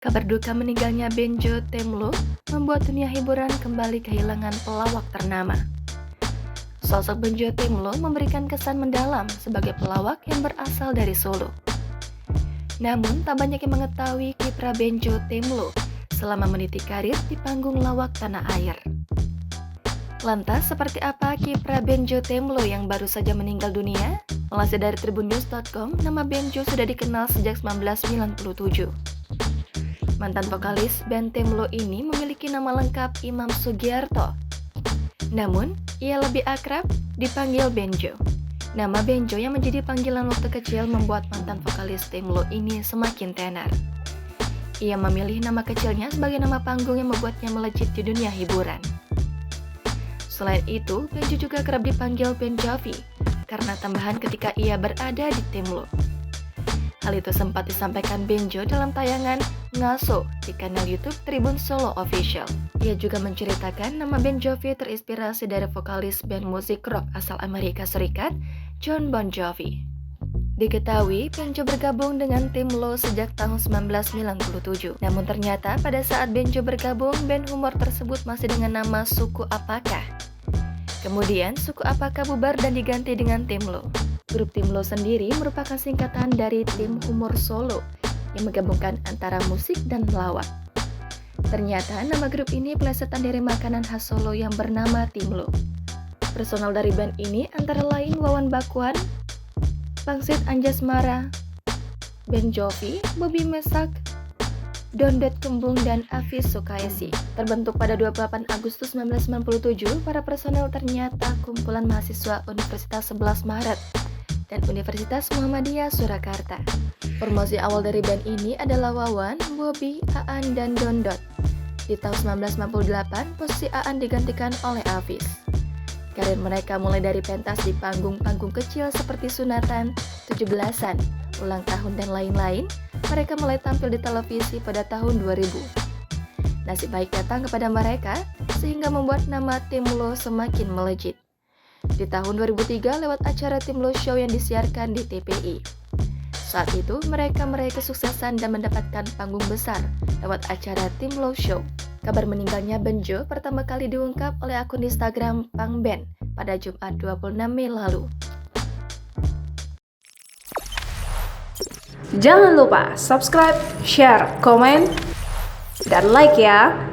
Kabar duka meninggalnya Benjo Temlo membuat dunia hiburan kembali kehilangan pelawak ternama. Sosok Benjo Temlo memberikan kesan mendalam sebagai pelawak yang berasal dari Solo. Namun, tak banyak yang mengetahui kiprah Benjo Temlo selama meniti karir di panggung lawak tanah air. Lantas, seperti apa kiprah Benjo Temlo yang baru saja meninggal dunia? Melansir dari tribunnews.com, nama Benjo sudah dikenal sejak 1997. Mantan vokalis band Temlo ini memiliki nama lengkap Imam Sugiarto. Namun, ia lebih akrab dipanggil Benjo. Nama Benjo yang menjadi panggilan waktu kecil membuat mantan vokalis Temlo ini semakin tenar. Ia memilih nama kecilnya sebagai nama panggung yang membuatnya melejit di dunia hiburan. Selain itu, Benjo juga kerap dipanggil Ben Jovi karena tambahan ketika ia berada di Temlo. Hal itu sempat disampaikan Benjo dalam tayangan Ngaso di kanal YouTube Tribun Solo Official. Ia juga menceritakan nama Ben Jovi terinspirasi dari vokalis band musik rock asal Amerika Serikat, Jon Bon Jovi. Diketahui, Benjo bergabung dengan Temlo sejak tahun 1997. Namun ternyata pada saat Benjo bergabung, band humor tersebut masih dengan nama Suku Apakah. Kemudian, Suku Apakah bubar dan diganti dengan Temlo. Grup Temlo sendiri merupakan singkatan dari Tim Humor Solo yang menggabungkan antara musik dan lawak. Ternyata nama grup ini plesetan dari makanan khas Solo yang bernama Timlo. Personal dari band ini antara lain Wawan Bakwan, Pangsit Anjasmara, Ben Jovi, Bobby Mesak, Dondet Kembung, dan Afis Sukaisi. Terbentuk pada 28 Agustus 1997, para personel ternyata kumpulan mahasiswa Universitas 11 Maret dan Universitas Muhammadiyah Surakarta. Promosi awal dari band ini adalah Wawan, Bobby, Aan, dan Dondot. Di tahun 1998, posisi Aan digantikan oleh Afis. Karir mereka mulai dari pentas di panggung-panggung kecil seperti sunatan, 17-an, ulang tahun, dan lain-lain. Mereka mulai tampil di televisi pada tahun 2000. Nasib baik datang kepada mereka, sehingga membuat nama Temlo semakin melejit. Di tahun 2003 lewat acara Temlo Show yang disiarkan di TPI. Saat itu mereka meraih kesuksesan dan mendapatkan panggung besar lewat acara Temlo Show. Kabar meninggalnya Benjo pertama kali diungkap oleh akun Instagram Pangben pada Jumat 26 Mei lalu. Jangan lupa subscribe, share, komen, dan like ya.